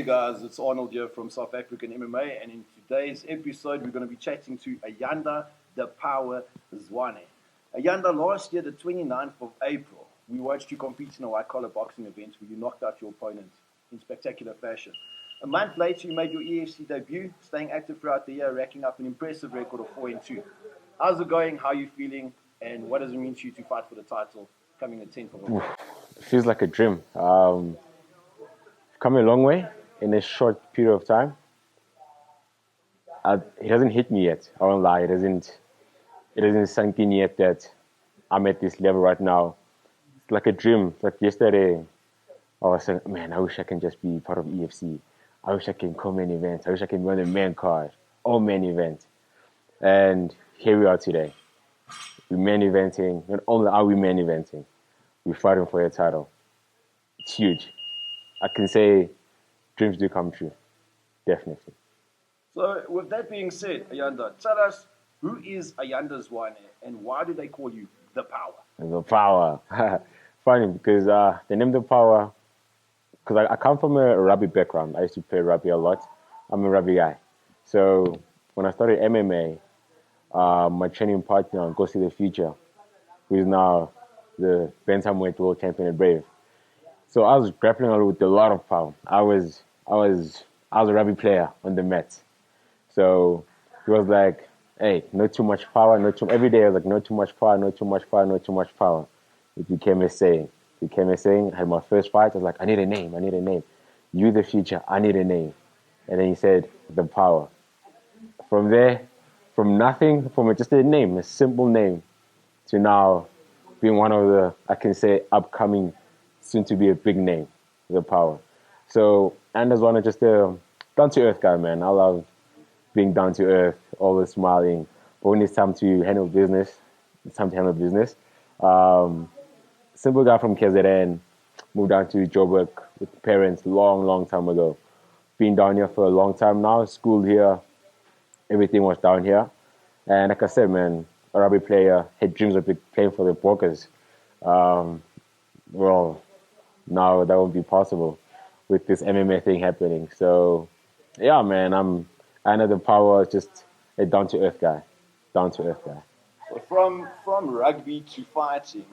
you guys, it's Arnold here from South African MMA, and in today's episode we're going to be chatting to Ayanda the Power Zwane. Ayanda, last year, the 29th of April, we watched you compete in a white-collar boxing event where you knocked out your opponent in spectacular fashion. A month later, you made your EFC debut, staying active throughout the year, racking up an impressive record of 4-2. How's it going? How are you feeling? And what does it mean to you to fight for the title coming the 10th of April? It feels like a dream. Come a long way in a short period of time. It hasn't hit me yet. I won't lie. It hasn't sunk in yet that I'm at this level right now. It's like a dream. Like yesterday, I was saying, man, I wish I can just be part of EFC. I wish I can come main events. I wish I can be on the main card, all main events. And here we are today. We're main eventing. Not only are we main eventing, we're fighting for a title. It's huge. I can say dreams do come true. Definitely. So, with that being said, Ayanda, tell us, who is Ayanda Zwane and why do they call you the Power? The Power. Funny because the name The Power, because I come from a rugby background. I used to play rugby a lot. I'm a rugby guy. So when I started MMA, my training partner, Go See the Future, who is now the bantamweight world champion at Brave. So I was grappling with a lot of power. I was a rugby player on the mat. So he was like, hey, not too much power, every day I was like, not too much power, not too much power, not too much power. It became a saying. I had my first fight, I was like, I need a name. You the future, I need a name. And then he said, The Power. From there, from nothing, from just a name, a simple name, to now being one of the, I can say, upcoming, soon to be a big name, The Power. So, Ayanda Zwane, just a down-to-earth guy, man. I love being down-to-earth, always smiling. But when it's time to handle business, it's time to handle business. Simple guy from KZN, moved down to Joburg with parents long time ago. Been down here for a long time now, schooled here, everything was down here. And like I said, man, a rugby player, had dreams of playing for the Bokkers. Well, now that won't be possible with this MMA thing happening. So, yeah, man, Ayanda the Power, just a down-to-earth guy. So from rugby to fighting,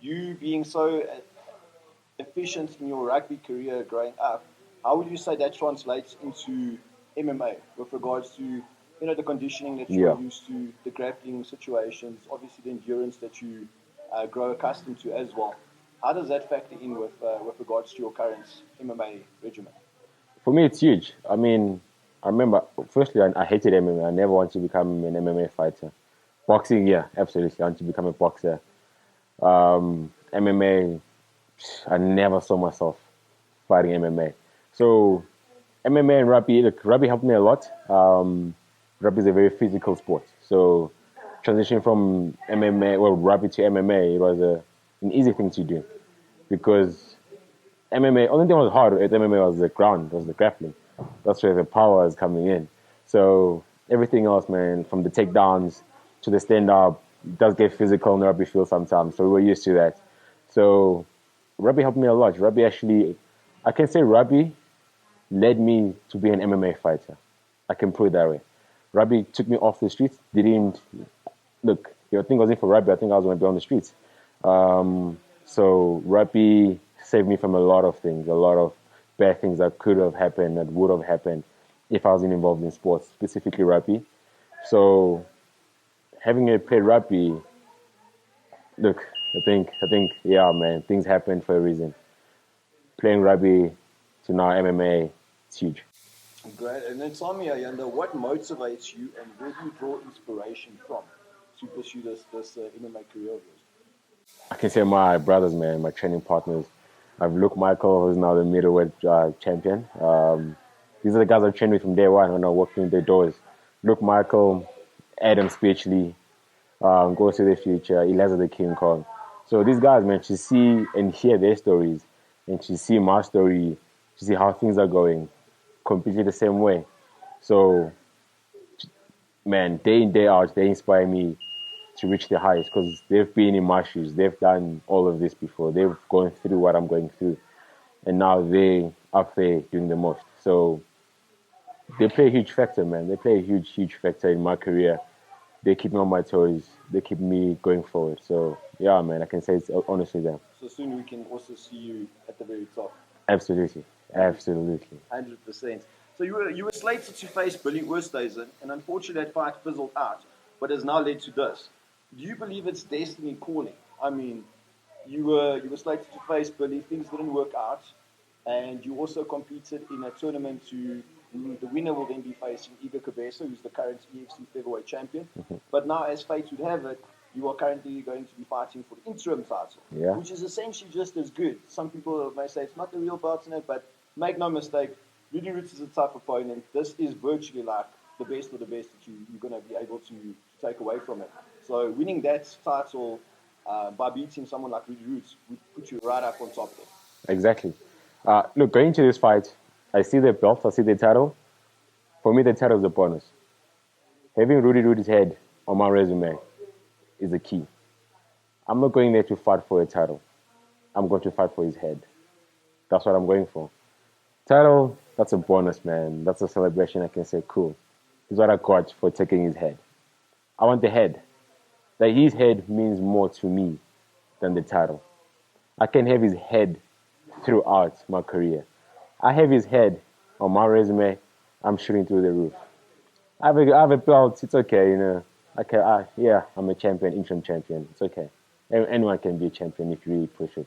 you being so efficient in your rugby career growing up, how would you say that translates into MMA with regards to the conditioning that you're used to, the grappling situations, obviously the endurance that you grow accustomed to as well? How does that factor in with regards to your current MMA regimen? For me, it's huge. I mean, I remember, firstly, I hated MMA. I never wanted to become an MMA fighter. Boxing, yeah, absolutely. I wanted to become a boxer. MMA, I never saw myself fighting MMA. So, MMA and rugby, look, rugby helped me a lot. Rugby is a very physical sport. So, transition from rugby to MMA, it was an easy thing to do. Because MMA, only thing that was hard at MMA was the ground, was the grappling. That's where the power is coming in. So everything else, man, from the takedowns to the stand-up, does get physical in the rugby field sometimes. So we were used to that. So rugby helped me a lot. Rugby actually, I can say rugby led me to be an MMA fighter. I can put it that way. Rugby took me off the streets. Look, your thing wasn't for rugby. I think I was going to be on the streets. So rugby saved me from a lot of things, a lot of bad things that could have happened, that would have happened if I wasn't involved in sports, specifically rugby. So having played rugby, look, I think, yeah, man, things happen for a reason. Playing rugby to now MMA, it's huge. Great. And then tell me, Ayanda, what motivates you and where do you draw inspiration from to pursue this MMA career of yours? I can say my brothers, man, my training partners. I've Luke Michael, who's now the middleweight champion. These are the guys I've trained with from day one when I walked in the doors. Luke Michael, Adam Speechley, Go See the Future, Eliza the King Kong. So these guys, man, to see and hear their stories and to see my story, to see how things are going, completely the same way. So, man, day in, day out, they inspire me to reach the highest because they've been in my shoes. They've done all of this before. They've gone through what I'm going through. And now they up there doing the most. So they play a huge factor, man. They play a huge, huge factor in my career. They keep me on my toes. They keep me going forward. So yeah, man, I can say it's honestly them. So soon we can also see you at the very top. Absolutely, absolutely. 100%. So you were slated to face Billy Oosthuizen, and unfortunately that fight fizzled out, but has now led to this. Do you believe it's destiny calling? I mean, you were slated to face Billy, things didn't work out, and you also competed in a tournament to the winner will then be facing Igor Cabeza, who's the current EFC featherweight champion. But now, as fate would have it, you are currently going to be fighting for the interim title, Yeah. which is essentially just as good. Some people may say it's not the real belt in it, but make no mistake, Roedie Roets is a tough opponent. This is virtually like the best of the best that you're going to be able to take away from it. So winning that title by beating someone like Roedie Roets would put you right up on top there. Exactly. Look, going to this fight, I see the belt, I see the title. For me, the title is a bonus. Having Roedie Roets' head on my resume is the key. I'm not going there to fight for a title. I'm going to fight for his head. That's what I'm going for. Title, that's a bonus, man. That's a celebration. I can say, cool. This is what I got for taking his head. I want the head. That his head means more to me than the title. I can have his head throughout my career. I have his head on my resume. I'm shooting through the roof. I have a belt. It's okay, you know. Yeah, I'm a champion, interim champion. It's okay. Anyone can be a champion if you really push it.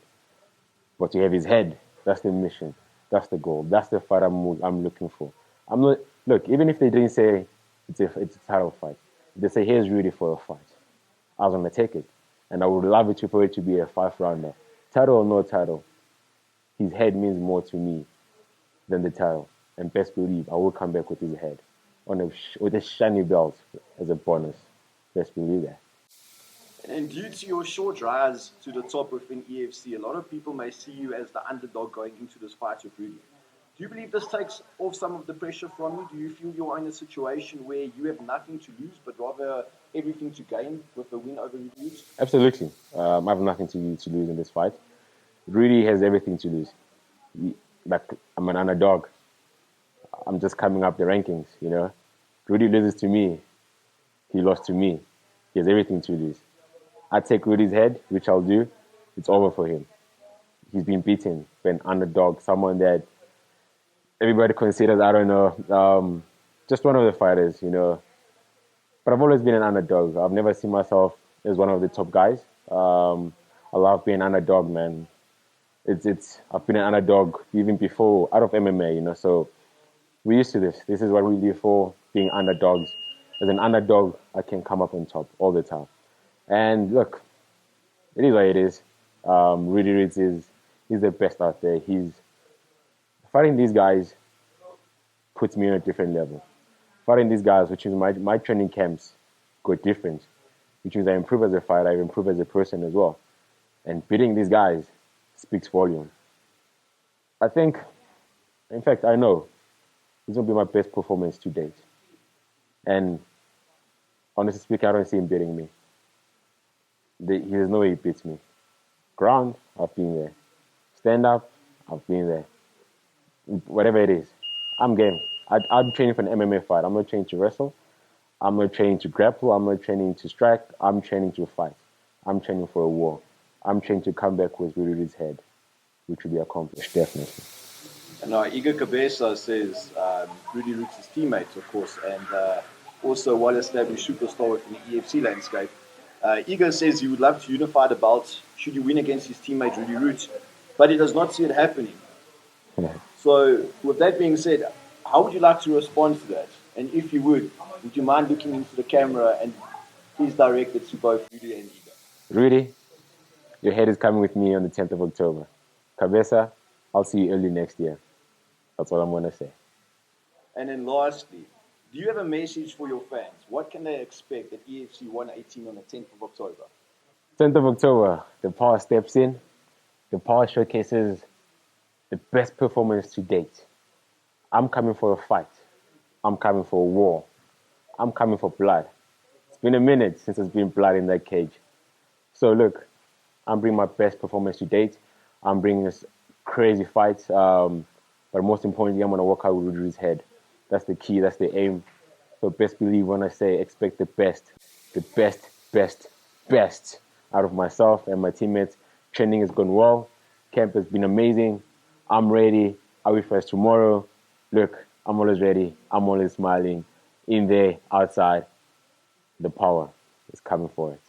But to have his head, that's the mission. That's the goal. That's the fight I'm looking for. I'm not look. Even if they didn't say it's a title fight, if they say here's Roedie for a fight, I was gonna take it, and I would love it for it to be a 5-rounder, title or no title. His head means more to me than the title, and best believe I will come back with his head with a shiny belt as a bonus. Best believe that. And due to your short rise to the top within EFC, a lot of people may see you as the underdog going into this fight with Roedie. Do you believe this takes off some of the pressure from you? Do you feel you're in a situation where you have nothing to lose, but rather everything to gain with the win over Roedie? Absolutely. I have nothing to lose in this fight. Roedie has everything to lose. Like, I'm an underdog. I'm just coming up the rankings, you know. Roedie loses to me. He lost to me. He has everything to lose. I take Roedie's head, which I'll do. It's over for him. He's been beaten by an underdog, someone that everybody considers, I don't know, just one of the fighters, you know. But I've always been an underdog. I've never seen myself as one of the top guys. I love being an underdog, man. I've been an underdog even before, out of MMA, you know. So we're used to this. This is what we live for, being underdogs. As an underdog, I can come up on top all the time. And look, it is what it is. Roedie Roets is the best out there. Fighting these guys puts me on a different level. Fighting these guys, which is my training camps, go different. Which means I improve as a fighter, I improve as a person as well. And beating these guys speaks volume. I think, in fact, I know this will be my best performance to date. And honestly speaking, I don't see him beating me. There's no way he beats me. Ground, I've been there. Stand up, I've been there. Whatever it is, I'm game. I'm training for an MMA fight. I'm not training to wrestle. I'm not training to grapple. I'm not training to strike. I'm training to fight. I'm training for a war. I'm training to come back with Roedie Roets' head, which will be accomplished, definitely. And Igor Cabeza says Roedie Roets' teammate, of course, and also a well-established superstar within the EFC landscape. Igor says he would love to unify the belt should he win against his teammate Roedie Roets, but he does not see it happening. So, with that being said, how would you like to respond to that? And if you would you mind looking into the camera and please direct it to both Roedie and Igor? Roedie, your head is coming with me on the 10th of October. Cabeza, I'll see you early next year. That's what I'm going to say. And then lastly, do you have a message for your fans? What can they expect at EFC 118 on the 10th of October? 10th of October, the power steps in. The power showcases the best performance to date. I'm coming for a fight. I'm coming for a war. I'm coming for blood. It's been a minute since there's been blood in that cage. So look, I'm bringing my best performance to date. I'm bringing this crazy fight. But most importantly, I'm going to work out with Roedie's head. That's the key. That's the aim. So best believe when I say expect the best, best out of myself and my teammates. Training has gone well. Camp has been amazing. I'm ready. I'll be first tomorrow. Look, I'm always ready. I'm always smiling. In there, outside, the power is coming for it.